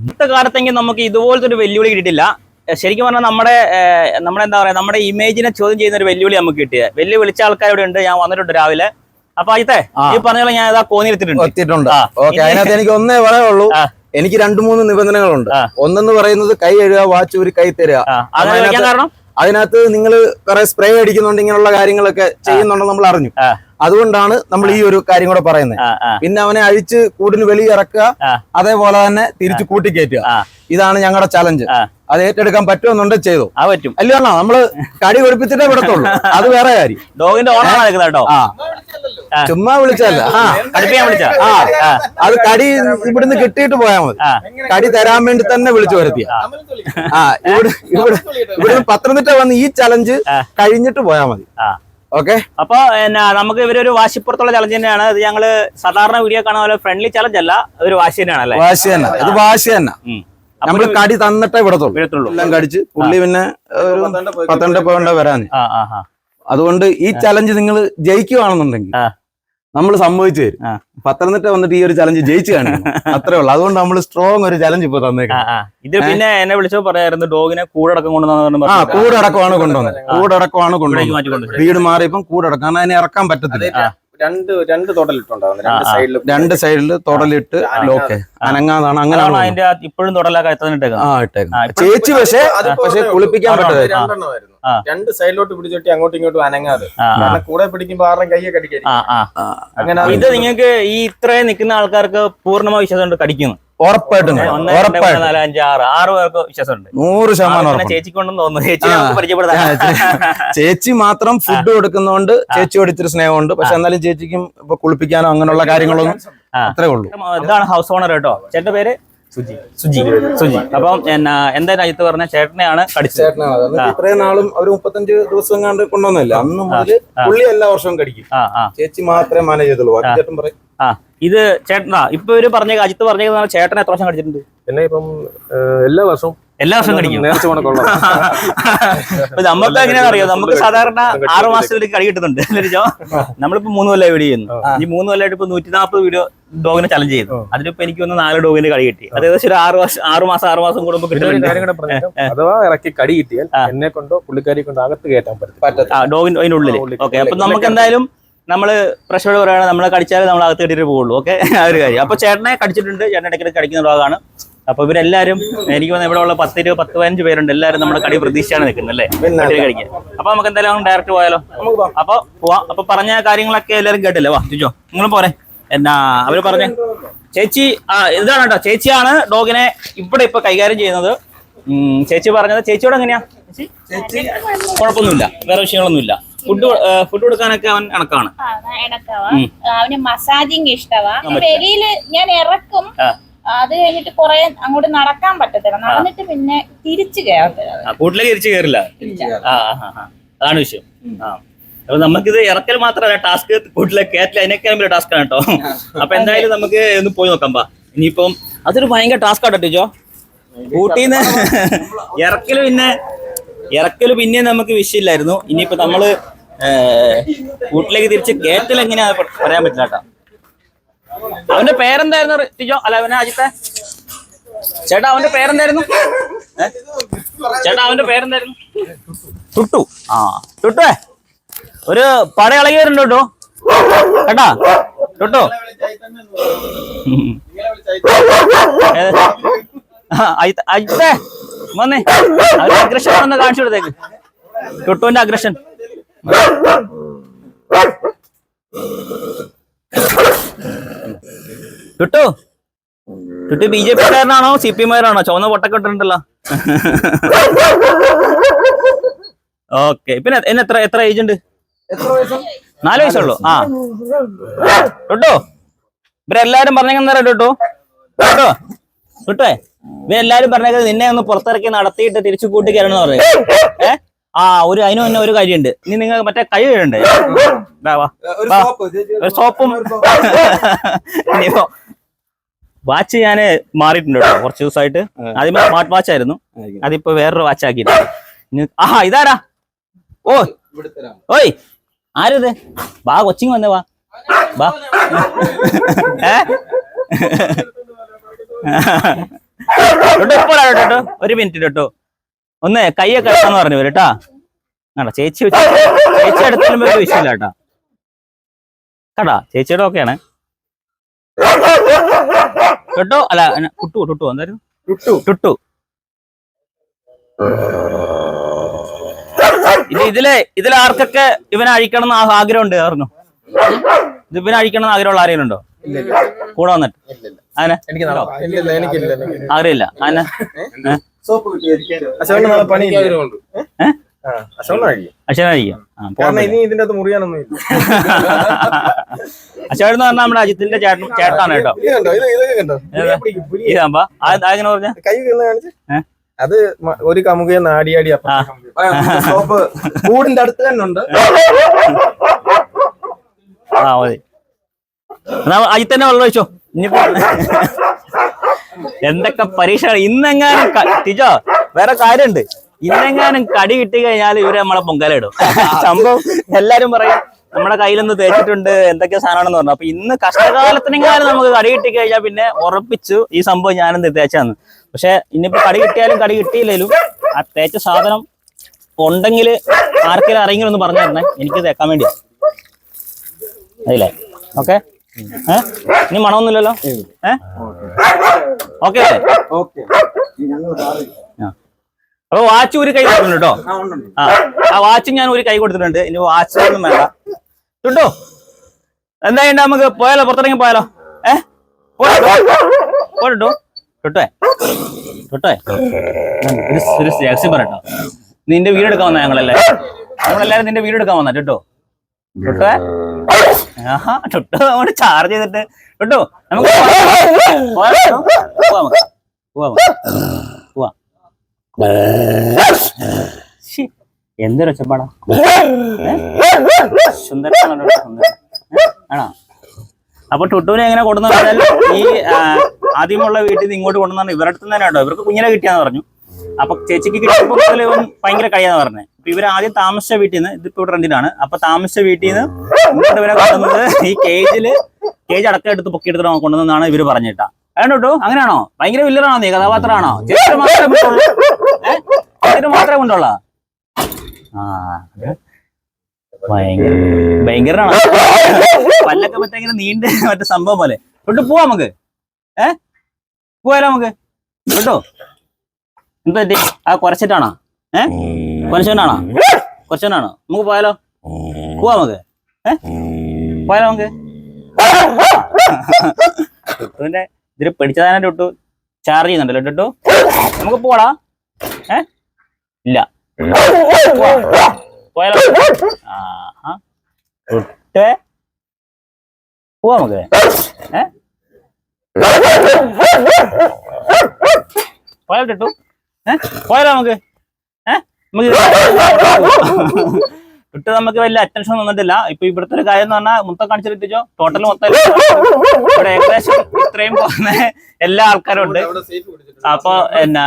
ഇന്നത്തെ കാലത്തെങ്കിൽ നമുക്ക് ഇതുപോലത്തെ ഒരു വെല്ലുവിളി കിട്ടിയിട്ടില്ല. ശരിക്കും പറഞ്ഞാൽ നമ്മുടെ എന്താ പറയാ, നമ്മുടെ ഇമേജിനെ ചോദ്യം ചെയ്യുന്ന ഒരു വെല്ലുവിളി നമുക്ക് കിട്ടിയത്. വിളിച്ച ആൾക്കാരോട് ഉണ്ട്. ഞാൻ വന്നിട്ടുണ്ട് രാവിലെ. അപ്പൊ അജിത്തെ, ഈ പറഞ്ഞ ഞാൻ ഇതാ എത്തിയിട്ടുണ്ട്. അതിനകത്ത് എനിക്ക് ഒന്നേ പറയുള്ളൂ, എനിക്ക് 2-3 നിബന്ധനകളുണ്ട്. ഒന്നെന്ന് പറയുന്നത് കൈ എഴുതുക, വാച്ച് ഒരു കൈ തരിക. കാരണം അതിനകത്ത് നിങ്ങൾ കുറെ സ്പ്രേ അടിക്കുന്നുണ്ട്, ഇങ്ങനെയുള്ള കാര്യങ്ങളൊക്കെ ചെയ്യുന്നുണ്ടെന്ന് നമ്മൾ അറിഞ്ഞു. അതുകൊണ്ടാണ് നമ്മൾ ഈ ഒരു കാര്യം കൂടെ പറയുന്നത്. പിന്നെ അവനെ അഴിച്ച് കൂടിന് വെളിയിറക്കുക, അതേപോലെ തന്നെ തിരിച്ചു കൂട്ടിക്കയറ്റുക. ഇതാണ് ഞങ്ങളുടെ ചലഞ്ച്. അത് ഏറ്റെടുക്കാൻ പറ്റുമെന്നുണ്ട് ചെയ്തു പറ്റും. അല്ല നമ്മള് കടി കൊടുപ്പിച്ചിട്ടേ വിടത്തുള്ളൂ, അത് വേറെ കാര്യം. ഡോഗിന്റെ ഓണാണ് കേട്ടോ, ചുമ്മാ വിളിച്ചല്ല. അത് കടി ഇവിടുന്ന് കിട്ടിയിട്ട് പോയാൽ മതി. കടി തരാൻ വേണ്ടി തന്നെ വിളിച്ചു വരുത്തിയ. ഇവിടുന്ന് പത്തനംതിട്ട വന്ന് ഈ ചലഞ്ച് കഴിഞ്ഞിട്ട് പോയാൽ മതി. ഓക്കെ. അപ്പൊ നമുക്ക് ഇവരൊരു വാശിപ്പുറത്തുള്ള ചലഞ്ച് തന്നെയാണ്. ഇത് ഞങ്ങള് സാധാരണ വീഡിയോ കാണുന്ന പോലെ ഫ്രണ്ട്ലി ചലഞ്ച് അല്ല, ഒരു വാശി തന്നെയാണ്. വാശി തന്നെ, ഇത് വാശി തന്നെ. നമ്മള് കടി തന്നിട്ടേ വിടത്തുള്ളൂ. എല്ലാം കടിച്ച് പുള്ളി പിന്നെ 12 പോകണ്ട വരാൻ. അതുകൊണ്ട് ഈ ചലഞ്ച് നിങ്ങൾ ജയിക്കുവാണെന്നുണ്ടെങ്കിൽ നമ്മൾ സമ്മതിച്ചു തരും. പത്തനംതിട്ട വന്നിട്ട് ഈ ഒരു ചലഞ്ച് ജയിച്ചു കാണിക്കും, അത്രേ ഉള്ളൂ. അതുകൊണ്ട് നമ്മൾ സ്ട്രോങ് ഒരു ചലഞ്ച് ഇപ്പൊ തന്നേക്കാം. ഇത് പിന്നെ എന്നെ വിളിച്ചോ പറയായിരുന്നു, ഡോഗിനെ കൂടടക്കം കൊണ്ടുവന്നത്. കൂടടക്കമാണ് കൊണ്ടുവന്നത്. വീട് മാറിയപ്പം കൂടടക്കം, കാരണം അതിനെ ഇറക്കാൻ പറ്റത്തില്ല. രണ്ട് തൊടലിട്ടുണ്ടാവും, രണ്ട് സൈഡില് തൊടലിട്ട് ലോക്ക് അനങ്ങാതാണ്. അങ്ങനെയാണ് അതിന്റെ ഇപ്പോഴും തൊടലൊക്കെ ചേച്ചി. പക്ഷെ കുളിപ്പിക്കാൻ പറ്റില്ല. 2 സൈഡിലോട്ട് പിടിച്ചിട്ട് അങ്ങോട്ടും ഇങ്ങോട്ടും അനങ്ങാതെ, കൂടെ പിടിക്കുമ്പോ ആരുടെ കയ്യെ കടിക്കും. അങ്ങനെ ഇത് നിങ്ങൾക്ക് ഈ ഇത്രയും നിൽക്കുന്ന ആൾക്കാർക്ക് പൂർണ്ണമായ വിശ്വാസം കടിക്കുന്നു. ഉറപ്പായിട്ടും 1, 2, 3, 4, 5, 6 പേർക്ക് വിശ്വാസമുണ്ട്. 100% ചേച്ചിക്കൊണ്ടെന്ന് തോന്നുന്നു. ചേച്ചി പരിചയപ്പെടുത്താൻ. ചേച്ചി മാത്രം ഫുഡ് കൊടുക്കുന്നതുകൊണ്ട് ചേച്ചിയോട് ഇത്തിരി സ്നേഹമുണ്ട്. പക്ഷെ എന്നാലും ചേച്ചിക്കും ഇപ്പൊ കുളിപ്പിക്കാനോ അങ്ങനെയുള്ള കാര്യങ്ങളൊന്നും അത്രേ ഉള്ളൂ. ഇതാണ് ഹൗസ് ഓണർ കേട്ടോ. ചേട്ടന്റെ പേര് സുജി. അപ്പം എന്തായാലും അജിത്ത് പറഞ്ഞ ചേട്ടനെയാണ് കടിച്ചത്. ഇത്രയും നാളും ഒരു 35 ദിവസം കണ്ട് കൊണ്ടുവന്നില്ല. അന്ന് മുതൽ പുള്ളി എല്ലാ വർഷവും കടിക്കും. ചേച്ചി മാത്രമേ മാനേജ് ചെയ്തുള്ളൂ. ചേട്ടൻ പറയും. ഇത് ചേട്ടനാ ഇപ്പൊ ഇവര് പറഞ്ഞ അജിത്ത് പറഞ്ഞ ചേട്ടൻ എത്ര വർഷം കടിച്ചിട്ടുണ്ട്? പിന്നെ ഇപ്പം എല്ലാ വർഷവും കടിക്കും. നമുക്ക് എങ്ങനെയാണെന്ന് അറിയോ, നമുക്ക് സാധാരണ 6 മാസത്തിലേക്ക് കടി കിട്ടുന്നുണ്ട്. നമ്മളിപ്പോ 3 കൊല്ലം വീഡിയോ ചെയ്യുന്നു. ഈ 3 കൊല്ലമായിട്ട് ഇപ്പൊ 140 വീഡിയോ ഡോഗിനെ ചലഞ്ച് ചെയ്തു. അതിലിപ്പോ എനിക്ക് 4 ഡോഗിന്റെ കടി കിട്ടി. അത് ഏകദേശം ഒരു 6 മാസം കൂടുമ്പോ കിട്ടുന്നുണ്ട്. അഥവാ ഇറക്കി കടി കിട്ടിയാൽ എന്നെ കൊണ്ടോ പുള്ളിക്കാരി കൊണ്ടോ അകത്ത് കയറ്റാൻ പറ്റും, ഡോഗിന്റെ അതിനുള്ളിൽ. ഓക്കെ. അപ്പൊ നമുക്ക് എന്തായാലും നമ്മള് പ്രശ്നോട് പറയുകയാണ്, നമ്മളെ കടിച്ചാൽ നമ്മൾ അകത്ത് കെട്ടിട്ട് പോകുള്ളൂ. ഓക്കെ, ആ ഒരു കാര്യം. അപ്പൊ ചേട്ടനെ കടിച്ചിട്ടുണ്ട്. ചേട്ടൻ ഇടയ്ക്കിടയ്ക്ക് കടിക്കുന്ന ഡോഗാണ്. അപ്പൊ ഇവരെല്ലാരും എനിക്ക് ഇവിടെ ഉള്ള 10-15 പേരുണ്ട്. എല്ലാരും നമ്മുടെ കടി പ്രതീക്ഷയാണ് നിൽക്കുന്നത് അല്ലേ, കഴിക്കാൻ. അപ്പൊ നമുക്ക് എന്തായാലും ഡയറക്റ്റ് പോയാലോ? അപ്പൊ പോവാം. അപ്പൊ പറഞ്ഞ കാര്യങ്ങളൊക്കെ എല്ലാരും കേട്ടില്ലേ? വാ ചോദിച്ചോ, നിങ്ങളും പോരെ. അവര് പറഞ്ഞ ചേച്ചി ഇതാണ് കേട്ടോ. ചേച്ചിയാണ് ഡോഗിനെ ഇവിടെ ഇപ്പൊ കൈകാര്യം ചെയ്യുന്നത്. ചേച്ചി പറഞ്ഞത്. ചേച്ചിയോട് എങ്ങനെയാ? ചേച്ചി കുഴപ്പമൊന്നുമില്ല, വേറെ വിഷയങ്ങളൊന്നുമില്ല. ഫുഡ് കൊടുക്കാനൊക്കെ അവൻ ഇണക്കാണ്. അവന് മസാജിങ് ഇഷ്ടമാ. വെളിയില് ഞാൻ ഇറക്കും, അത് കഴിഞ്ഞിട്ട് കുറെ അങ്ങോട്ട് നടക്കാൻ പറ്റത്തില്ല. നടന്നിട്ട് പിന്നെ തിരിച്ചു കയറത്തില്ല, കൂട്ടിലേക്ക് തിരിച്ചു കയറില്ല. അതാണ് വിഷയം. അപ്പൊ നമുക്കിത് ഇറക്കൽ മാത്രമല്ല ടാസ്ക്, കൂട്ടിലേക്ക് കയറ്റില്ല അതിനേക്കാളും വലിയ ടാസ്ക് ആണ് കേട്ടോ. അപ്പൊ എന്തായാലും നമുക്ക് ഒന്ന് പോയി നോക്കാം. ഇനിയിപ്പം അതൊരു ഭയങ്കര ടാസ്ക് ആട്ടോ ടീച്ചോ. കൂട്ടിന്ന് ഇറക്കല് പിന്നെ നമുക്ക് വിഷയമില്ലായിരുന്നു. ഇനിയിപ്പോ നമ്മള് കൂട്ടിലേക്ക് തിരിച്ച് കയറ്റൽ എങ്ങനെയാ പറയാൻ പറ്റില്ല കേട്ടോ. അവന്റെ പേരെന്തായിരുന്നു ടീച്ചോ? അല്ല അവനെ അജിത്തെ ചേട്ടാ, അവന്റെ പേരെന്തായിരുന്നു? ടുട്ടു. ടുട്ടുവേ, ഒരു പട ഇളകി വരുന്നുണ്ട് കേട്ടോ. കേട്ടാ ടുട്ടു. അജിത്തെ വന്നേ, അവരുടെ അഗ്രഷൻ ഒന്ന് കാണിച്ചു കൊടുത്തേക്ക്. ടുട്ടുവിന്റെ അഗ്രഷൻ. ടുട്ടു BJP കാരനാണോ CPM കാരനാണോ? ചുവന്ന പൊട്ടൊക്കെ ഇട്ടിട്ടുണ്ടല്ലോ. ഓക്കെ. പിന്നെ എത്ര ഏജ് ഉണ്ട്? 4 വയസ്സുള്ളൂ. ടുട്ടു, ഇവരെല്ലാരും പറഞ്ഞേക്കുന്നേരം ടുട്ടു ടുട്ടുവേ, ഇവരെല്ലാരും പറഞ്ഞേക്കുന്നത് നിന്നെ ഒന്ന് പുറത്തിറക്കി നടത്തിയിട്ട് തിരിച്ചു കൂട്ടി കയറണമെന്ന് പറഞ്ഞു. അതിന് തന്നെ ഒരു കാര്യമുണ്ട്. ഇനി നിങ്ങൾ മറ്റേ കൈ കഴുകണ്ടേ? ഒരു സോപ്പും. ഇനിയിപ്പോ വാച്ച് ഞാന് മാറിയിട്ടുണ്ട് കേട്ടോ കുറച്ച് ദിവസമായിട്ട്. ആദ്യമേ സ്മാർട്ട് വാച്ച് ആയിരുന്നു, അതിപ്പോ വേറൊരു വാച്ച് ആക്കിയിട്ട്. ഇതാരാ? ഓയ് ആരത്? കൊച്ചിങ് വന്നേ വാ. കേട്ടോ, ഒരു മിനിറ്റ് കേട്ടോ. ഒന്ന് കൈയൊക്കെ എടുക്കാന്ന് പറഞ്ഞു വരും കേട്ടാ. ആണോ ചേച്ചി എടുത്താലും വലിയ വിഷയമില്ല കേട്ടാ. കേട്ടാ ചേച്ചിയുടെ ഓക്കെയാണ് കേട്ടോ. അല്ല ടുട്ടു എന്തായിരുന്നു? ടുട്ടു. ഇതിലെ ആർക്കൊക്കെ ഇവനെ അഴിക്കണം എന്ന് ആഗ്രഹമുണ്ട് പറഞ്ഞു? ഇവനെ അഴിക്കണം എന്ന് ആഗ്രഹമുള്ള ആരെങ്കിലും ഉണ്ടോ കൂടെ വന്നിട്ട്? അങ്ങനെ ആഗ്രഹമില്ല. അങ്ങനെ അശ്വനായിരിക്കാം. അശ്വൻ എന്ന് പറഞ്ഞാൽ നമ്മുടെ അജിത്തിന്റെ ചേട്ടനാണ് കേട്ടോ. ഇതാകുമ്പോ അതെങ്ങനെ പറഞ്ഞ അത് ഒരു കമുകയെ നാടിയാടി കൂടിന്റെ അടുത്ത് തന്നെ ഉണ്ട്. മതി അജിത്ത് തന്നെ വെള്ളം ഒഴിച്ചോ. ഇനിയിപ്പോ എന്തൊക്കെ പരീക്ഷയാണ് ഇന്നെങ്ങാനും ടീച്ചോ. വേറെ കാര്യമുണ്ട്, ഇന്നെങ്ങാനും കടി കിട്ടി കഴിഞ്ഞാൽ ഇവര് നമ്മളെ പൊങ്കാലിടും. സംഭവം എല്ലാരും പറയും നമ്മുടെ കയ്യിലൊന്ന് തേച്ചിട്ടുണ്ട് എന്തൊക്കെ സാധനമാണെന്ന് പറഞ്ഞു. അപ്പൊ ഇന്ന് കഷ്ടകാലത്തിനെങ്ങാനും നമുക്ക് കടി കിട്ടി കഴിഞ്ഞാൽ പിന്നെ ഉറപ്പിച്ചു ഈ സംഭവം ഞാനെന്ത് തേച്ചാന്ന്. പക്ഷെ ഇനിയിപ്പോ കടി കിട്ടിയാലും കടി കിട്ടിയില്ലേലും ആ തേച്ച സാധനം ഉണ്ടെങ്കിൽ ആർക്കെങ്കിലും അറിയെങ്കിലും ഒന്ന് പറഞ്ഞു തരണേ, എനിക്ക് തേക്കാൻ വേണ്ടിയാ. അതില്ലേ? ഓക്കെ. ഇനി മണമൊന്നുമില്ലല്ലോ? ഓക്കെ അല്ലേ? അപ്പൊ വാച്ച് ഒരു കൈ കൊടുത്തിട്ടുണ്ട് കേട്ടോ. ആ വാച്ച് ഞാൻ ഒരു കൈ കൊടുത്തിട്ടുണ്ട്. ഇനി വാച്ച് ഒന്നും വേണ്ട. ടുട്ടോ എന്തായാലും നമുക്ക് പോയാലോ? പുറത്തിറങ്ങി പോയാലോ? പോട്ടോ ഒരു രഹസ്യം പറയട്ടോ. നിന്റെ വീട് എടുക്കാൻ വന്നാ നമ്മളെല്ലാരും നിന്റെ വീട് എടുക്കാൻ വന്നാ ടുട്ടോ. ടുട്ടോ ടുട്ടോ അങ്ങോട്ട് ചാർജ് ചെയ്തിട്ട് ടുട്ടോ നമുക്ക് പോവാം. എന്തൊരു ഒച്ചപ്പാടാ. സുന്ദരനാണോ? ആണോ? അപ്പൊ ടുട്ടുവിനെ എങ്ങനെ കൊണ്ടുവന്നു പറഞ്ഞാൽ ഈ ആദ്യമുള്ള വീട്ടിൽ നിന്ന് ഇങ്ങോട്ട് കൊണ്ടുവന്നാണ് ഇവരുടെ അടുത്ത് തന്നെ കേട്ടോ. ഇവർക്ക് കുഞ്ഞിനെ കിട്ടിയാന്ന് പറഞ്ഞു. അപ്പൊ ചേച്ചിക്ക് കിട്ടിയപ്പോൾ ഇവൻ ഭയങ്കര കഴിയാന്ന് പറഞ്ഞത്. അപ്പൊ ഇവർ ആദ്യം താമസിച്ച വീട്ടിൽ നിന്ന്, ഇതിപ്പോ ഇവിടെ റെന്റിനാണ്. അപ്പൊ താമസിച്ച വീട്ടിൽ നിന്ന് ഇങ്ങോട്ട് ഇവരെ കൊണ്ടുവന്നത് ഈ കേജ് അടക്കം എടുത്ത് പൊക്കിയെടുത്തിട്ട് കൊണ്ടുവന്നാണ് ഇവര് പറഞ്ഞിട്ടാ. കേട്ടോ? അങ്ങനെയാണോ? ഭയങ്കര വില്ലറാണോ നീ? കഥാപാത്രമാണോ? ചേച്ചി മാത്രമേ കൊണ്ടുള്ള? ആ ഭയങ്കരാണോ? പല്ലൊക്കെ മറ്റേ ഇങ്ങനെ നീണ്ട് മറ്റേ സംഭവം പോലെ. തൊട്ട് പോവാ നമുക്ക്. പോയാലോ നമുക്ക്? കേട്ടോ എന്താ പറ്റി? ആ കുറച്ചിട്ടാണോ? കുറച്ചോണ്ടാണോ? നമുക്ക് പോയാലോ? പോവാ നമുക്ക്. പോയാലോ നമുക്ക്? ടുട്ടുവിന്റെ ഇതിൽ പിടിച്ചതാനെ ടുട്ടു ചാർജ് ചെയ്യുന്നുണ്ടല്ലോ ടുട്ടു. നമുക്ക് പോടാ. ഇല്ല പോയാലോ? ടുട്ടേ പോവാ നമുക്ക്. പോയാലോ ടുട്ടു? പോയാലോ നമുക്ക്? ടുട്ടു നമുക്ക് വലിയ അറ്റൻഷൻ വന്നിട്ടില്ല. ഇപ്പൊ ഇവിടുത്തെ ഒരു കാര്യം എന്ന് പറഞ്ഞാൽ മൊത്തം കാണിച്ചിട്ടോ. ടോട്ടൽ മൊത്തം ഇവിടെ ഏകദേശം ഇത്രയും പോകുന്ന എല്ലാ ആൾക്കാരും ഉണ്ട്. അപ്പൊ എന്നാ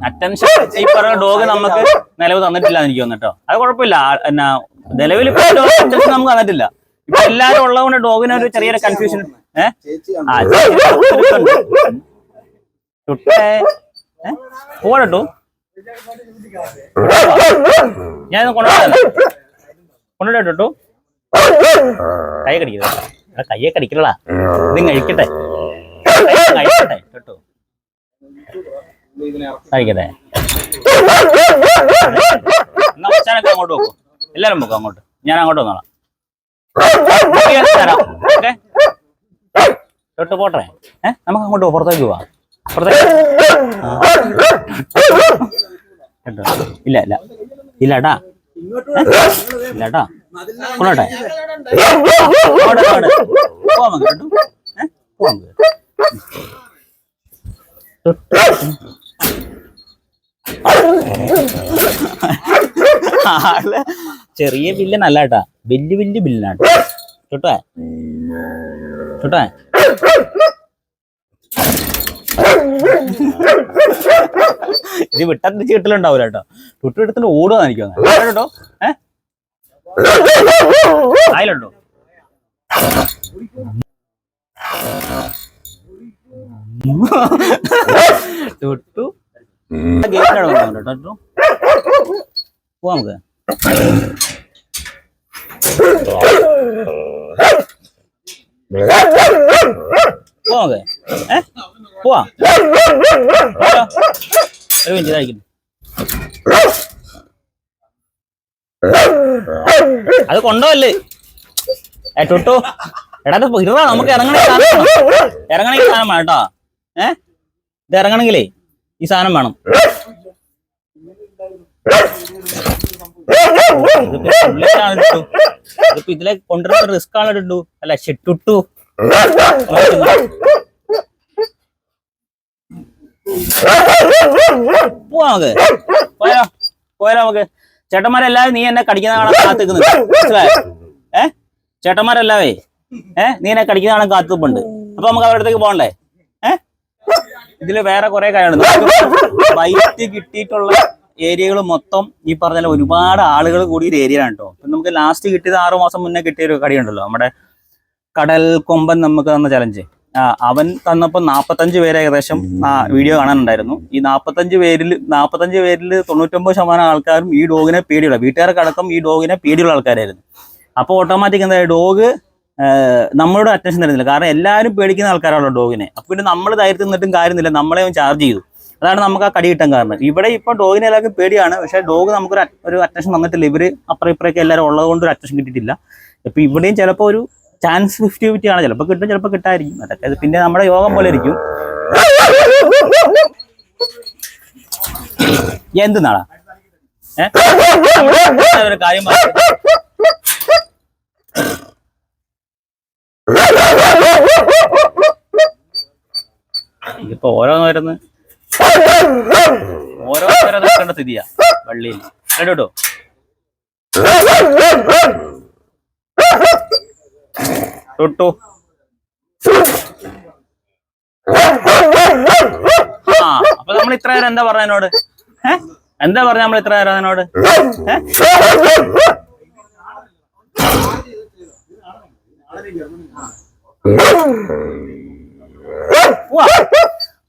അറ്റൻഷൻ ഈ പറയുന്ന ഡോഗ് നമുക്ക് നിലവ് തന്നിട്ടില്ല എന്ന് എനിക്ക് തോന്നിട്ടോ. അത് കുഴപ്പമില്ല. എന്നാ നിലവിൽ ഇപ്പൊ അറ്റൻഷൻ നമുക്ക് തന്നിട്ടില്ല. ഇപ്പൊ എല്ലാരും ഉള്ളതുകൊണ്ട് ഡോഗിന് ഒരു ചെറിയൊരു കൺഫ്യൂഷൻ. ടുട്ടേ പോടട്ടു. ഞാൻ കൊണ്ടുപോട്ടോ. കൈ കടിക്കരുത്. കയ്യെ കടിക്കലടാ. ഇത് കഴിക്കട്ടെ കേട്ടോ. കഴിക്കട്ടെ. എന്നാ അച്ഛനൊക്കെ അങ്ങോട്ട് പോക്കും. എല്ലാരും പോക്കും അങ്ങോട്ട്. ഞാൻ അങ്ങോട്ട് വന്നോളാം. തരാം. ഓക്കെ തൊട്ട് പോട്ടെ. നമുക്ക് അങ്ങോട്ട് പോവാം. പുറത്തേക്ക് പോവാം. ഇല്ലട്ടാ ഇല്ലട്ടാ കൊണ്ടോട്ടെ. പോവാം കേട്ടോ. പോവാം. ആള് ചെറിയ ബില്ലനല്ല കേട്ടാ, വലിയ ബില്ലിനാട്ടോ. തൊട്ടേ ഇത് വിട്ടു കിട്ടലുണ്ടാവൂല കേട്ടോ. ടുട്ടു എടുത്തിട്ട് ഓടുക എനിക്ക് കേട്ടോ. ആയിലുണ്ടോ? ടുട്ടു ഗേറ്റിനോട് വന്നോട്ടോ ടുട്ടു. പോവാ നമുക്ക്. പോവാ നമുക്ക്. പോവാ. ഒരു മിനിറ്റ് കഴിക്കുന്നു. അത് കൊണ്ടോല്ലേ ടുട്ടു. എടാ ഇരുന്നാ നമുക്ക് ഇറങ്ങണ സാധനം വേണം കേട്ടോ. ഇത് ഇറങ്ങണെങ്കിലേ ഈ സാധനം വേണം. ഇതിപ്പോ ഇതിലെ കൊണ്ടുവരുന്ന റിസ്ക് ആണ് ഇട്ടു. അല്ല ടുട്ടു. പോവാ നമുക്ക്. പോയാലോ നമുക്ക്. ചേട്ടന്മാരെല്ലാവരും നീ എന്നെ കടിക്കുന്ന കാണാൻ കാത്തിക്കുന്നുണ്ട്. മനസ്സിലായോ? ചേട്ടന്മാരെല്ലാവേ നീ എന്നെ കടിക്കുന്ന കാണാൻ കാത്തുപ്പുണ്ട്. അപ്പൊ നമുക്ക് അവരുടെ അടുത്തേക്ക് പോകണ്ടേ? ഇതില് വേറെ കുറെ കാര്യമുണ്ട്. ബൈറ്റ് കിട്ടിയിട്ടുള്ള ഏരിയകൾ മൊത്തം ഈ പറഞ്ഞ ഒരുപാട് ആളുകൾ കൂടിയൊരു ഏരിയ ആണ് കേട്ടോ. നമുക്ക് ലാസ്റ്റ് കിട്ടിയത് 6 മാസം മുന്നേ കിട്ടിയൊരു കടിയുണ്ടല്ലോ, നമ്മുടെ കടൽ കൊമ്പൻ നമുക്ക് തന്ന ചലഞ്ച്. അവൻ തന്നപ്പോൾ 45 പേര് ഏകദേശം വീഡിയോ കാണാനുണ്ടായിരുന്നു. ഈ 45 പേരിൽ 99% ആൾക്കാരും ഈ ഡോഗിനെ പേടിയുള്ള, വീട്ടുകാർക്കടക്കം ഈ ഡോഗിനെ പേടിയുള്ള ആൾക്കാരായിരുന്നു. അപ്പോൾ ഓട്ടോമാറ്റിക് എന്താ, ഡോഗ് നമ്മളോട് അറ്റൻഷൻ തരുന്നില്ല. കാരണം എല്ലാവരും പേടിക്കുന്ന ആൾക്കാരാണല്ലോ ഡോഗിനെ. അപ്പോൾ പിന്നെ നമ്മൾ ധൈര്യത്തിൽ നിന്നിട്ടും കാര്യമില്ല, നമ്മളെ ചാർജ് ചെയ്തു. അതാണ് നമുക്ക് ആ കടി കിട്ടാൻ കാരണം. ഇവിടെ ഇപ്പോൾ ഡോഗിനെ എല്ലാവർക്കും പേടിയാണ്, പക്ഷേ ഡോഗ് നമുക്കൊരു അറ്റൻഷൻ തന്നിട്ടില്ല. ഇവർ അപ്പുറം ഇപ്പുറമൊക്കെ എല്ലാവരും ഉള്ളത് കൊണ്ട് ഒരു അറ്റൻഷൻ കിട്ടിയിട്ടില്ല. ഇപ്പം ഇവിടെയും ചിലപ്പോൾ ഒരു ചാൻസ് 50-50 ആണ്. ചിലപ്പോൾ കിട്ടും, ചിലപ്പോൾ കിട്ടായിരിക്കും. അതൊക്കെ പിന്നെ നമ്മുടെ യോഗം പോലെ ഇരിക്കും. എന്ത് നാളാ ഒരു കാര്യം ഇതിപ്പോ ഓരോന്നോരോന്ന് നിൽക്കേണ്ട സ്ഥിതിയാ വള്ളിയിൽ. കേട്ടോ ടുട്ടു. അപ്പൊ നമ്മൾ ഇത്ര നേരം എന്താ പറഞ്ഞ എന്നോട്? എന്താ പറഞ്ഞ നമ്മൾ ഇത്ര നേരം അതിനോട്?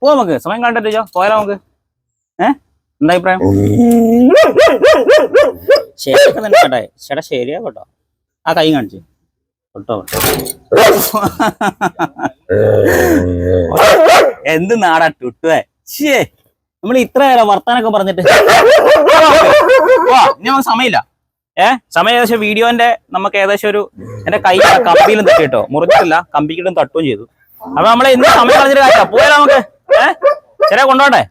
പോവാ നമുക്ക്. സമയം കണ്ടിട്ടോ, പോയാലോ നമുക്ക്. എന്താ അഭിപ്രായം? ശരിയൊക്കെ തന്നെ കേട്ടെ. ചേട്ടാ ശരിയാ കേട്ടോ. ആ കൈ കാണിച്ചു കേട്ടോ. എന്ത് നാടാ ടുട്ടുവേ. ശേ, നമ്മൾ ഇത്ര നേരം വർത്താനൊക്കെ പറഞ്ഞിട്ട് ഇനി നമുക്ക് സമയമില്ല. സമയം ഏകദേശം വീഡിയോന്റെ നമുക്ക് ഏകദേശം ഒരു എന്റെ കൈ കമ്പിയിലും തട്ടി കേട്ടോ. മുറിഞ്ഞിട്ടില്ല, കമ്പിക്കിട്ടും തട്ടുകയും ചെയ്തു. അപ്പൊ നമ്മളെ ഇന്ന് സമയം കളഞ്ഞിട്ട് കാര്യമില്ല. പോയാലോ നമുക്ക്. ചെറിയ കൊണ്ടോട്ടെ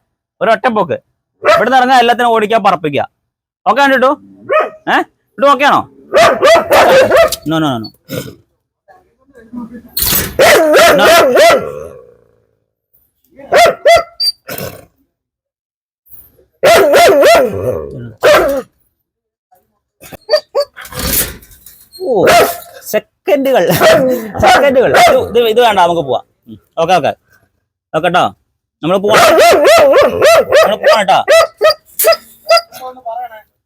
ഒരു ഒറ്റപ്പോക്ക്. ഇവിടുന്ന് ഇറങ്ങാൻ എല്ലാത്തിനും ഓടിക്കാൻ പറപ്പിക്കുക. ഓക്കെ ആണ് കേട്ടോ. ഇട്ടു ഓക്കെ ആണോ? നോ നോ നോ ഓ സെക്കൻഡുകൾ. ഇത് വേണ്ട, നമുക്ക് പോവാം. ഓക്കെ ഓക്കെ ഓക്കെ കേട്ടോ. നമ്മൾ പോവാട്ടോ.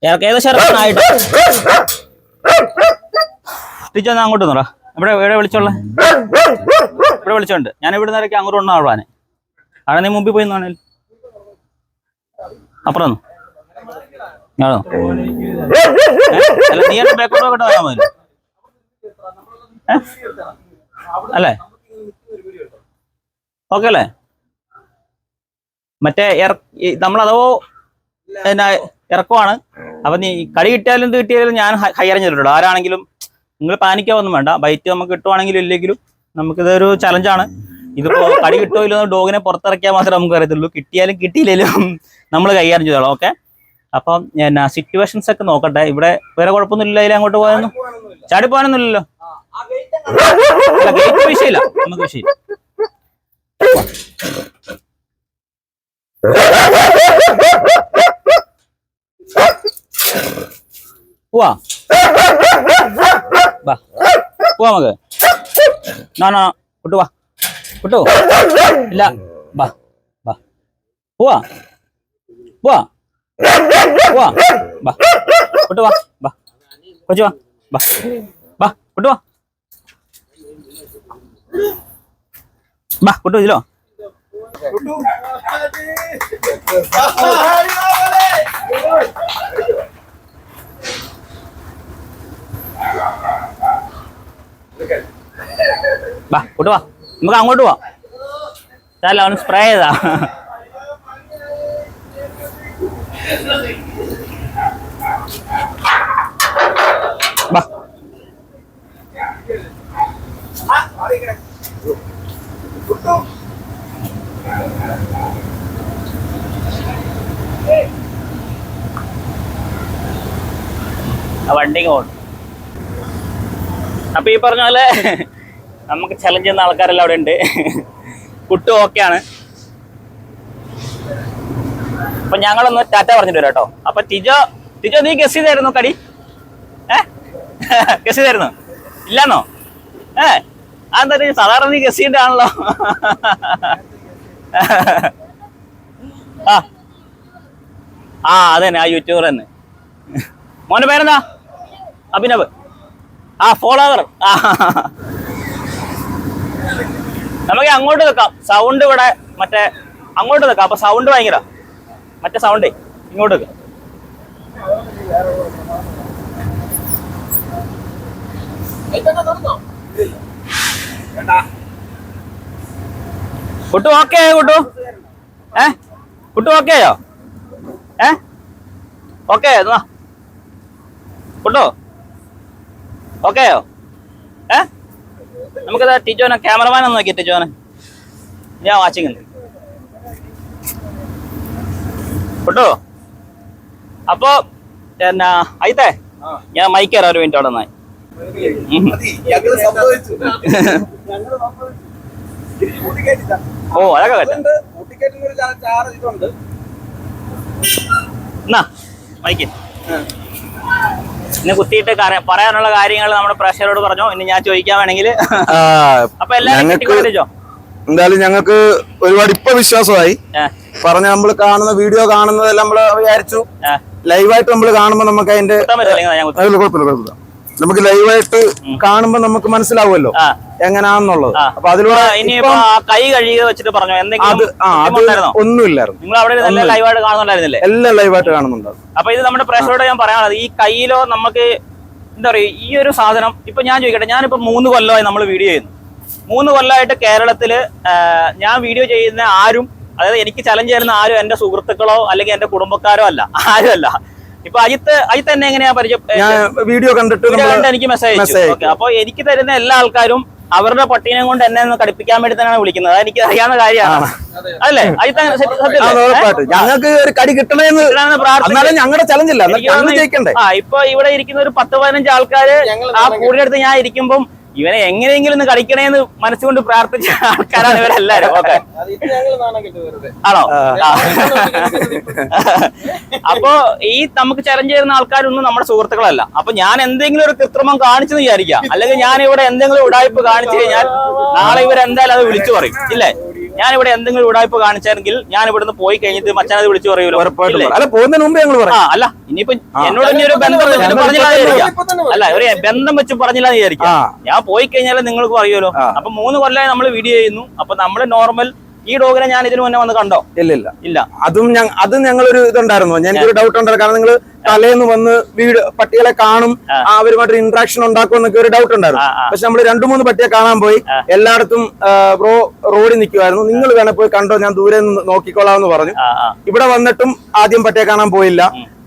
ഏകദേശം ഇറക്കാനായിട്ട് ടീച്ചർ അങ്ങോട്ട് നോടാ. ഇവിടെ വിളിച്ചോളെ. ഇവിടെ വിളിച്ചോണ്ട് ഞാൻ ഇവിടെ നിന്നൊക്കെ അങ്ങോട്ട് കൊണ്ടാ ആളാനെ. അവിടെ നീ മുമ്പിൽ പോയി നോണേൽ അപ്പുറം ആണോ? അല്ല നീ എന്റെ ബാക്കോട്ട് നോക്കട്ടെ വരാൻ മതി അല്ലേ? ഓക്കെ അല്ലേ? മറ്റേ നമ്മളതോ എന്നാ ഇറക്കമാണ്. അപ്പൊ നീ കടി കിട്ടിയാലും ഇത് കിട്ടിയാലും ഞാൻ ഹൈയറിഞ്ഞിട്ടുണ്ടോ. ആരാണെങ്കിലും നിങ്ങൾ പാനിക്കാവൊന്നും വേണ്ട. ബൈറ്റ് നമുക്ക് കിട്ടുവാണെങ്കിലും ഇല്ലെങ്കിലും നമുക്കിതൊരു ചലഞ്ചാണ്. ഇതിപ്പോ കടി കിട്ടോ ഇല്ലെന്ന് ഡോഗിനെ പുറത്തിറക്കിയാൽ മാത്രമേ നമുക്ക് അറിയത്തുള്ളൂ. കിട്ടിയാലും കിട്ടിയില്ലെങ്കിലും നമ്മൾ കൈകാര്യം ചെയ്തോളാം. ഓക്കെ. അപ്പം ഞാൻ സിറ്റുവേഷൻസ് ഒക്കെ നോക്കട്ടെ. ഇവിടെ വേറെ കുഴപ്പമൊന്നുമില്ല. അതിൽ അങ്ങോട്ട് പോയാലും ചാടി പോകാനൊന്നുമില്ലല്ലോ. ഗേറ്റ് വിഷയമില്ല, നമുക്ക് വിഷയം. പോവാ പോവാ നമുക്ക്. നാ കുട്ടു വാ. കുട്ടു ഇല്ല, വാ വാ. പോവാ പോവാ പോവാ. വാ കുട്ടു വാ. വാ കൊച്ചു വാ. വാ വാ കുട്ടു വാ. വാ കുട്ടു ഇതിലോ വാ കൂട്ടു വാ, നമുക്ക് അങ്ങോട്ട് പോവാം. ചാല അവന് സ്പ്രേ ചെയ്താ. വാ വണ്ടിക്ക് പോകണം. അപ്പൊ ഈ പറഞ്ഞ പോലെ നമുക്ക് ചലഞ്ച് ചെയ്യുന്ന ആൾക്കാരെല്ലാം അവിടെ ഉണ്ട്. കുട്ടു ഓക്കെയാണ്. അപ്പൊ ഞങ്ങളൊന്ന് ടാറ്റ പറഞ്ഞിട്ട് വരാം കേട്ടോ. അപ്പൊ ടിജോ നീ ഗസ് ചെയ്തായിരുന്നു കടി? ഗസ് ചെയ്തായിരുന്നു? ഇല്ലാന്നോ? അതെന്താ സാധാരണ നീ ഗസ് ചെയ്തിട്ടാണല്ലോ. അതന്നെ, ആ യൂട്യൂബർ തന്നെ. മോന്റെ പേരെന്താ? അഭിനവ്. ഫോളോവർ. നമുക്ക് അങ്ങോട്ട് വെക്കാം. സൗണ്ട് ഇവിടെ മറ്റേ അങ്ങോട്ട് വെക്കാം. അപ്പൊ സൗണ്ട് ഭയങ്കര മറ്റേ സൗണ്ടേ ഇങ്ങോട്ട് വെക്കാം. കുട്ടു ഓക്കെ ആയോ? കുട്ടു ഓക്കെ ആയോ? ഓക്കെ എന്നാ കുട്ടോ ഓക്കെ ആയോ? നമുക്കത് ടിജോനെ ക്യാമറമാൻ ഒന്ന് നോക്കിയ ടിജോനെ. ഞാൻ വാച്ചിങ് ഉണ്ട് കുട്ടോ. അപ്പൊ എന്നാ അയിത്തേ ഞാൻ മൈക്ക് തരാം ഒരു മിനിറ്റ് അവിടെ നിന്നായി. ഓ അതൊക്കെ എന്നാ മൈക്ക് ഇന്ന് കുത്തിയിട്ട് പറയാനുള്ള കാര്യങ്ങൾ നമ്മുടെ പ്രേക്ഷകരോട് പറഞ്ഞോ. ഇനി ഞാൻ ചോദിക്കാൻ വേണമെങ്കിൽ അപ്പൊ എല്ലാവരും എന്തായാലും ഞങ്ങൾക്ക് ഒരുപാട് ഇപ്പൊ വിശ്വാസമായി. പറഞ്ഞ നമ്മള് കാണുന്ന വീഡിയോ കാണുന്നതെല്ലാം നമ്മള് വിചാരിച്ചു ലൈവായിട്ട് നമ്മൾ കാണുമ്പോ നമുക്ക് അതിന്റെ കുഴപ്പമില്ല. നമുക്ക് ലൈവായിട്ട് കാണുമ്പോ നമുക്ക് മനസ്സിലാവുമല്ലോ എങ്ങനെയാന്നുള്ളത്. അപ്പൊ അതിലൂടെ കൈ കഴുകി വെച്ചിട്ട് പറഞ്ഞു ഒന്നുമില്ലായിരുന്നു. നിങ്ങൾ അവിടെ ലൈവായിട്ട് കാണുന്നുണ്ടായിരുന്നില്ലേ? എല്ലാം ലൈവായിട്ട് കാണുന്നുണ്ടാവും. അപ്പൊ ഇത് നമ്മുടെ പ്രേക്ഷകരോട് ഞാൻ പറയാനുള്ളത്, ഈ കയ്യിലോ നമുക്ക് എന്താ പറയുക, ഈ ഒരു സാധനം ഇപ്പൊ ഞാൻ ചോദിക്കട്ടെ, ഞാനിപ്പോ 3 കൊല്ലമായി നമ്മൾ വീഡിയോ ചെയ്യുന്നു. 3 കൊല്ലമായിട്ട് കേരളത്തില് ഞാൻ വീഡിയോ ചെയ്യുന്ന ആരും, അതായത് എനിക്ക് ചലഞ്ച് ചെയ്യുന്ന ആരും എന്റെ സുഹൃത്തുക്കളോ അല്ലെങ്കിൽ എന്റെ കുടുംബക്കാരോ അല്ല, ആരുമല്ല. ഇപ്പൊ അജിത്ത് തന്നെ എങ്ങനെയാ പരിചയം? വീഡിയോ കണ്ടിട്ട് എനിക്ക് മെസ്സേജ് അയച്ചു. അപ്പൊ എനിക്ക് തരുന്ന എല്ലാ ആൾക്കാരും അവരുടെ പട്ടീനെ കൊണ്ട് എന്നെ ഒന്ന് കടിപ്പിക്കാൻ വേണ്ടി തന്നെയാണ് വിളിക്കുന്നത്. അത് എനിക്ക് അറിയാവുന്ന കാര്യമാണ്. അല്ലേ അജിത്ത്? ഞങ്ങൾക്ക് ഒരു കടി കിട്ടണമെന്ന് ഞങ്ങളുടെ ചലഞ്ചില്ല. ഇപ്പൊ ഇവിടെ ഇരിക്കുന്ന ഒരു 10-15 ആൾക്കാര് ആ കൂടിന്റെ അടുത്ത് ഞാൻ ഇരിക്കുമ്പം ഇവനെ എങ്ങനെയെങ്കിലും ഒന്ന് കളിക്കണേന്ന് മനസ്സുകൊണ്ട് പ്രാർത്ഥിച്ച ആൾക്കാരാണ് ഇവരെല്ലാരും. ഓക്കെ ആണോ? അപ്പൊ ഈ നമുക്ക് ചലഞ്ച് ചെയ്യുന്ന ആൾക്കാരൊന്നും നമ്മുടെ സുഹൃത്തുക്കളല്ല. അപ്പൊ ഞാൻ എന്തെങ്കിലും ഒരു കൃത്രിമം കാണിച്ചെന്ന് വിചാരിക്കാം, അല്ലെങ്കിൽ ഞാൻ ഇവിടെ എന്തെങ്കിലും ഉടായ്പ കാണിച്ചു കഴിഞ്ഞാൽ നാളെ ഇവരെന്തായാലും അത് വിളിച്ചു പറയും. ഇല്ലേ? ഞാനിവിടെ എന്തെങ്കിലും ഉടായ്പ കാണിച്ചെങ്കിൽ ഞാൻ ഇവിടുന്ന് പോയി കഴിഞ്ഞിട്ട് മച്ചാനത് വിളിച്ചു പറയൂലോ. അല്ല ഇനിയിപ്പോ എന്നോട് ഇനി ഒരു ബന്ധം വെച്ചിട്ട് പറഞ്ഞില്ലാതിരിക്കാം. അല്ല ഒരു ബന്ധം വെച്ച് പറഞ്ഞില്ലാന്ന് വിചാരിക്കാം. ഞാൻ പോയി കഴിഞ്ഞാൽ നിങ്ങൾക്ക് അറിയുമല്ലോ. അപ്പൊ 3 കൊല്ലമായി നമ്മൾ വീഡിയോ ചെയ്യുന്നു. അപ്പൊ നമ്മള് നോർമൽ ഈ ഡോഗിനെ ഞാൻ ഇതിനു മുന്നേ വന്ന് കണ്ടോ? ഇല്ല. അതും ഞങ്ങളൊരു ഇതുണ്ടായിരുന്നു. എനിക്കൊരു ഡൗട്ട് ഉണ്ടായിരുന്നു. കാരണം നിങ്ങൾ തലേന്ന് വന്ന് വീട് പട്ടികളെ കാണും, അവരുമായിട്ട് ഇന്ററാക്ഷൻ ഉണ്ടാക്കും എന്നൊക്കെ ഒരു ഡൗട്ട് ഉണ്ടായിരുന്നു. പക്ഷെ നമ്മൾ 2-3 പട്ടിയെ കാണാൻ പോയി. എല്ലായിടത്തും ബ്രോ റോഡിൽ നിൽക്കുമായിരുന്നു. നിങ്ങൾ വേണേ പോയി കണ്ടോ, ഞാൻ ദൂരെ നിന്ന് നോക്കിക്കോളാം എന്ന് പറഞ്ഞു. ഇവിടെ വന്നിട്ടും ആദ്യം പട്ടിയെ കാണാൻ പോയില്ല.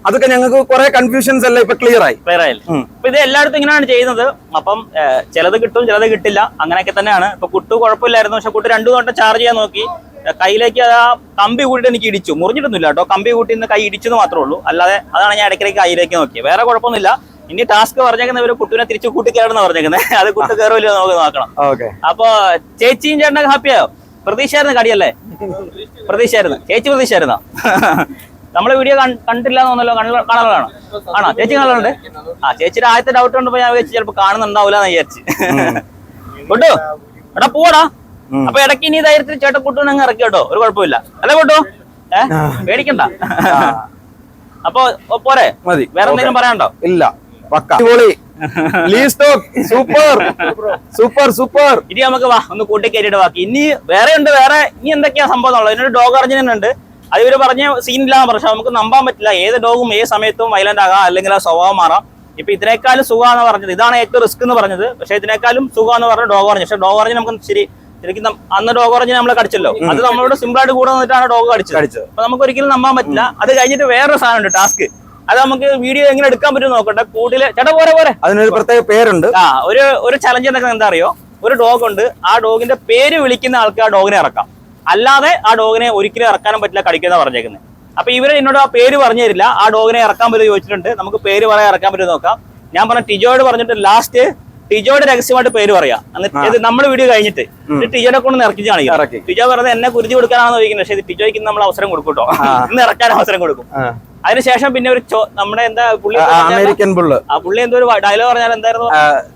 അതൊക്കെ ഞങ്ങൾക്ക് കുറെ കൺഫ്യൂഷൻസ് എല്ലാം ഇപ്പൊ ക്ലിയർ ആയി. അപ്പൊ ഇത് എല്ലായിടത്തും ഇങ്ങനെയാണ് ചെയ്യുന്നത്. അപ്പം ചിലത് കിട്ടും, ചിലത് കിട്ടില്ല. അങ്ങനെയൊക്കെ തന്നെയാണ്. ഇപ്പൊ കുട്ടു കുഴപ്പമില്ലായിരുന്നു. പക്ഷെ കുട്ടു 2 വട്ടം ചാർജ് ചെയ്യാൻ നോക്കി. കയ്യിലേക്ക് ആ കമ്പി കൂട്ടിട്ട് എനിക്ക് ഇടിച്ചു. മുറിഞ്ഞിട്ടൊന്നുമില്ല കേട്ടോ. കമ്പി കൂട്ടി നിന്ന് കൈ ഇടിച്ചെന്ന് മാത്രമേ ഉള്ളൂ. അല്ലാതെ അതാണ് ഞാൻ ഇടയ്ക്കിടയ്ക്ക് കയ്യിലേക്ക് നോക്കിയത്. വേറെ കുഴപ്പമൊന്നുമില്ല. ഇനി ടാസ്ക് പറഞ്ഞേക്കുന്നവര് കുട്ടുവിനെ തിരിച്ചു കൂട്ടി കയറുന്ന പറഞ്ഞേക്കുന്നത്. അത് കുട്ടു കയറില്ല നമുക്ക് നോക്കണം. അപ്പൊ ചേച്ചിയും ചേട്ടനൊക്കെ ഹാപ്പിയായോ? പ്രതീക്ഷയായിരുന്നു കടിയല്ലേ? പ്രതീക്ഷയായിരുന്നു. ചേച്ചി പ്രതീക്ഷയായിരുന്നോ? നമ്മളെ വീഡിയോ കണ്ടില്ല എന്നല്ലോ? കാണാനാണോ? ആണോ? ചേച്ചി കാണലുണ്ട്? ചേച്ചിയുടെ ആദ്യത്തെ ഡൗട്ട് കണ്ടപ്പോ ഞാൻ ചേച്ചി ചിലപ്പോ കാണുന്നുണ്ടാവൂല എന്ന് വിചാരിച്ച്. കുട്ടു എടാ പോടാ. അപ്പൊ ഇടയ്ക്ക് ഇനി ധൈര്യത്തിൽ ചേട്ടൻ കുട്ടുവിനെ അങ്ങ് ഇറക്കി കേട്ടോ. ഒരു കുഴപ്പമില്ല. അല്ലേ കുട്ടു? പേടിക്കണ്ട. അപ്പൊ പോരെ? മതി. വേറെ എന്തെങ്കിലും പറയാനുണ്ടോ? ഇല്ല. Leave stock super super super. ഇനി നമുക്ക് വാ ഒന്ന് കൂട്ടി കയറ്റിട്ട് ബാക്കി ഇനി വേറെ ഇനി എന്തൊക്കെയാ സംഭവം എന്നുള്ളത്. ഇതിനൊരു ഡോഗ് അർജന്റ് ഉണ്ട്. അത് ഇവര് പറഞ്ഞ സീനില്ലാന്ന് പക്ഷെ നമുക്ക് നമ്പാൻ പറ്റില്ല. ഏത് ഡോഗും ഏത് സമയത്തും വയലന്റ് ആകാം, അല്ലെങ്കിൽ ആ സ്വഭാവം മാറാം. ഇപ്പൊ ഇതിനേക്കാളും സുഖാന്ന് പറഞ്ഞത് ഇതാണ് ഏറ്റവും റിസ്ക് എന്ന് പറഞ്ഞത്. പക്ഷെ ഇതിനേക്കാളും സുഖാന്ന് പറഞ്ഞ ഡോഗ് ഓറഞ്ച്. പക്ഷെ ഡോഗ് ഓറഞ്ച് നമുക്ക് ശരിക്കും അന്ന് ഡോഗ് ഓറഞ്ച് നമ്മളെ കടിച്ചല്ലോ. അത് നമ്മളോട് സിമ്പിൾ ആയിട്ട് കൂടെ വന്നിട്ടാണ് ഡോഗ് കടിച്ചത്. അപ്പൊ നമുക്ക് ഒരിക്കലും നമ്പാൻ പറ്റില്ല. അത് കഴിഞ്ഞിട്ട് വേറൊരു സാധനം ഉണ്ട്, ടാസ്ക്. അത് നമുക്ക് വീഡിയോ എങ്ങനെ എടുക്കാൻ പറ്റും നോക്കട്ടെ. കൂട്ടില് ചേട്ടാ പോരെ അതിനൊരു പ്രത്യേക പേരുണ്ട്. ഒരു ചലഞ്ച് എന്നൊക്കെ എന്താ അറിയോ, ഒരു ഡോഗ് ഉണ്ട്, ആ ഡോഗിന്റെ പേര് വിളിക്കുന്ന ആൾക്ക് ആ ഡോഗിനെ ഇറക്കാം. അല്ലാതെ ആ ഡോഗിനെ ഒരിക്കലും ഇറക്കാനും പറ്റില്ല, കടിക്കുന്ന പറഞ്ഞേക്കുന്നത്. അപ്പൊ ഇവര് എന്നോട് ആ പേര് പറഞ്ഞു തരില്ല. ആ ഡോഗിനെ ഇറക്കാൻ പറ്റുമോ ചോദിച്ചിട്ടുണ്ട്. നമുക്ക് പേര് പറയാൻ ഇറക്കാൻ പറ്റുമോ നോക്കാം. ഞാൻ പറഞ്ഞ ടിജോയോട് പറഞ്ഞിട്ട് ലാസ്റ്റ് ടിജോയുടെ രഹസ്യമായിട്ട് പേര് പറയാം. എന്നിട്ട് നമ്മുടെ വീഡിയോ കഴിഞ്ഞിട്ട് ടിജോനെ കൊണ്ട് ഇറക്കി കാണിക്കും. ടിജോ പറഞ്ഞത് എന്നെ കുരുതി കൊടുക്കാനാണെന്ന് ചോദിക്കുന്നത്. പക്ഷേ ടിജോയ്ക്ക് നമ്മൾ അവസരം കൊടുക്കും കേട്ടോ, ഇന്ന് ഇറക്കാൻ അവസരം കൊടുക്കും. അതിനുശേഷം പിന്നെ ഒരു നമ്മുടെ എന്താ പുള്ളി അമേരിക്കൻ ബുള്ള്, ആ പുള്ളി എന്തോ ഒരു ഡയലോഗ് പറഞ്ഞാൽ എന്തായിരുന്നു,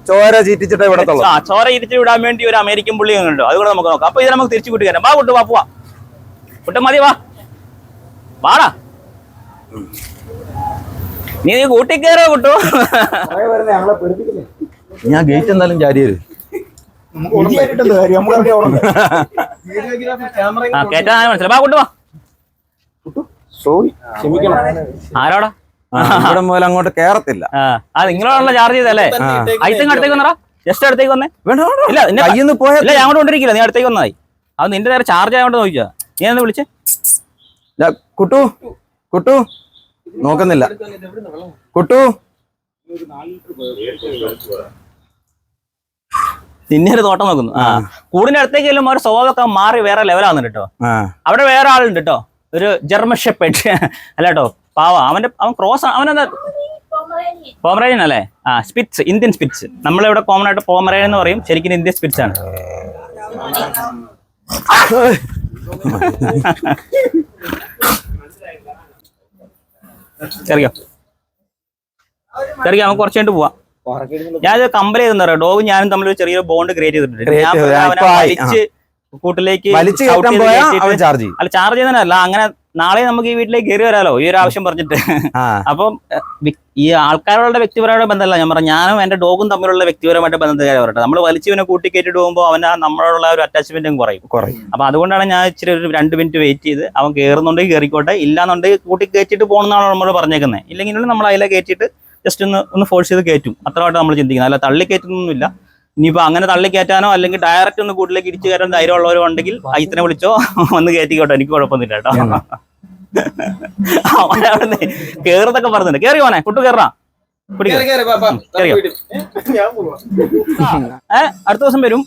ചോര ചീറ്റിച്ചിട്ട് വിടത്തുള്ളൂ. ചോര ചീറ്റിച്ച് വിടാൻ വേണ്ടി ഒരു അമേരിക്കൻ പുള്ളി ഉണ്ട്. അതുകൊണ്ട് നമുക്ക് നോക്കാം. അപ്പൊ ഇത് നമുക്ക് തിരിച്ചു കൂട്ടി കയറാം. വാ കുട്ടു, വാ പോവാ. കുട്ടൻ മതി, വാടാ. നീ കൂട്ടി കയറോ കുട്ടു? ഞാൻ ഗേറ്റ് എന്തായാലും ചാരി വരും. കേട്ടാ മനസ്സിലായി. വാ കുട്ടു, വാ. ആരോടാ? ഇവിടെ മുതൽ അങ്ങോട്ട് കേറത്തില്ല. നിങ്ങളോടുള്ള ചാർജ് ചെയ്തല്ലേ? ഐത്തങ്ങ് അടുത്തേക്ക് വന്നടാ, ജസ്റ്റ് അടുത്തേക്ക് വന്നേ. ഇല്ല കയ്യിന്ന് പോയാ ഇല്ല, ഞാൻ അങ്ങോട്ട് കൊണ്ടിരിക്കില്ല. നീ അടുത്തേക്ക് വന്നായി. അത് നിന്റെ നേരെ ചാർജ് ആയതുകൊണ്ട് നോക്കിയാ. നീ എന്ന് വിളിച്ചേ? കുട്ടു കുട്ടു നോക്കുന്നില്ല. കുട്ടു നിന്നെ ഒരു തോട്ടം നോക്കുന്നു. കൂടിന്റെ അടുത്തേക്ക് ചെല്ലും ഒരു സ്വഭാവമൊക്കെ മാറി വേറെ ലെവലാന്ന് കേട്ടോ. അവിടെ വേറെ ആളുണ്ട് കേട്ടോ, ഒരു ജർമ്മൻ ഷെപ്പേർഡ് അല്ല കേട്ടോ, പാവ. അവൻ ക്രോസ്, അവനെന്താ പോമറേനിയൻ അല്ലേ? Spitz, Indian spitz. നമ്മളിവിടെ കോമൺ ആയിട്ട് പോമറേനിയൻ എന്ന് പറയും, ശരിക്കും ഇന്ത്യൻ സ്പിറ്റ്സ് ആണ്. ചെറിയോ നമുക്ക് കുറച്ച് കഴിഞ്ഞിട്ട് പോവാം. ഞാനത് കമ്പൽ ചെയ്തെന്ന് പറയാം. ഡോഗ് ഞാനും തമ്മിൽ ഒരു ചെറിയൊരു ബോണ്ട് ക്രിയേറ്റ് ചെയ്തിട്ടുണ്ട്. വലിച്ച് കൂട്ടിലേക്ക് അല്ല ചാർജ് ചെയ്യുന്നതല്ല, അങ്ങനെ നാളെ നമുക്ക് ഈ വീട്ടിലേക്ക് കയറി വരാലോ, ഈ ഒരു ആവശ്യം പറഞ്ഞിട്ട്. അപ്പം ഈ ആൾക്കാരുടെ വ്യക്തിപരമായ ബന്ധമല്ല ഞാൻ പറഞ്ഞ, ഞാനും എന്റെ ഡോഗും തമ്മിലുള്ള വ്യക്തിപരമായിട്ട് ബന്ധത്തെ കാര്യം പറയട്ടെ. നമ്മൾ വലിച്ചവനെ കൂട്ടി കയറ്റിട്ട് പോകുമ്പോൾ അവൻ നമ്മളോടുള്ള ഒരു അറ്റാച്ച്മെന്റും കുറയും. അപ്പൊ അതുകൊണ്ടാണ് ഞാൻ ഇച്ചിരി ഒരു 2 മിനിറ്റ് വെയിറ്റ് ചെയ്ത് അവൻ കയറുന്നുണ്ടെങ്കിൽ കയറിക്കോട്ടെ, ഇല്ലാന്നുണ്ടെങ്കിൽ കൂട്ടി കയറ്റിട്ട് പോകണമെന്നാണ് നമ്മൾ പറഞ്ഞേക്കുന്നത്. ഇല്ലെങ്കിൽ നമ്മൾ അതിലെ കയറ്റിയിട്ട് ജസ്റ്റ് ഒന്ന് ഫോഴ്സ് ചെയ്ത് കയറ്റും. അത്രമായിട്ട് നമ്മൾ ചിന്തിക്കുന്നത്, അല്ല തള്ളി കയറ്റുന്നൊന്നുമില്ല. ഇനിയിപ്പോൾ അങ്ങനെ തള്ളി കയറ്റാനോ അല്ലെങ്കിൽ ഡയറക്റ്റ് ഒന്ന് കൂട്ടിലേക്ക് ഇടിച്ചു കയറ്റാൻ ധൈര്യമുള്ളവരോ ഉണ്ടെങ്കിൽ അയിത്തിനെ വിളിച്ചോ, വന്ന് കയറ്റിക്കോട്ടെ, എനിക്ക് കുഴപ്പമൊന്നുമില്ല കേട്ടോ. അവനവിടെ കേറുന്നൊക്കെ പറഞ്ഞിട്ടുണ്ട്. കേറി പോനെ കുട്ടു, കയറാ. അടുത്ത ദിവസം വരും.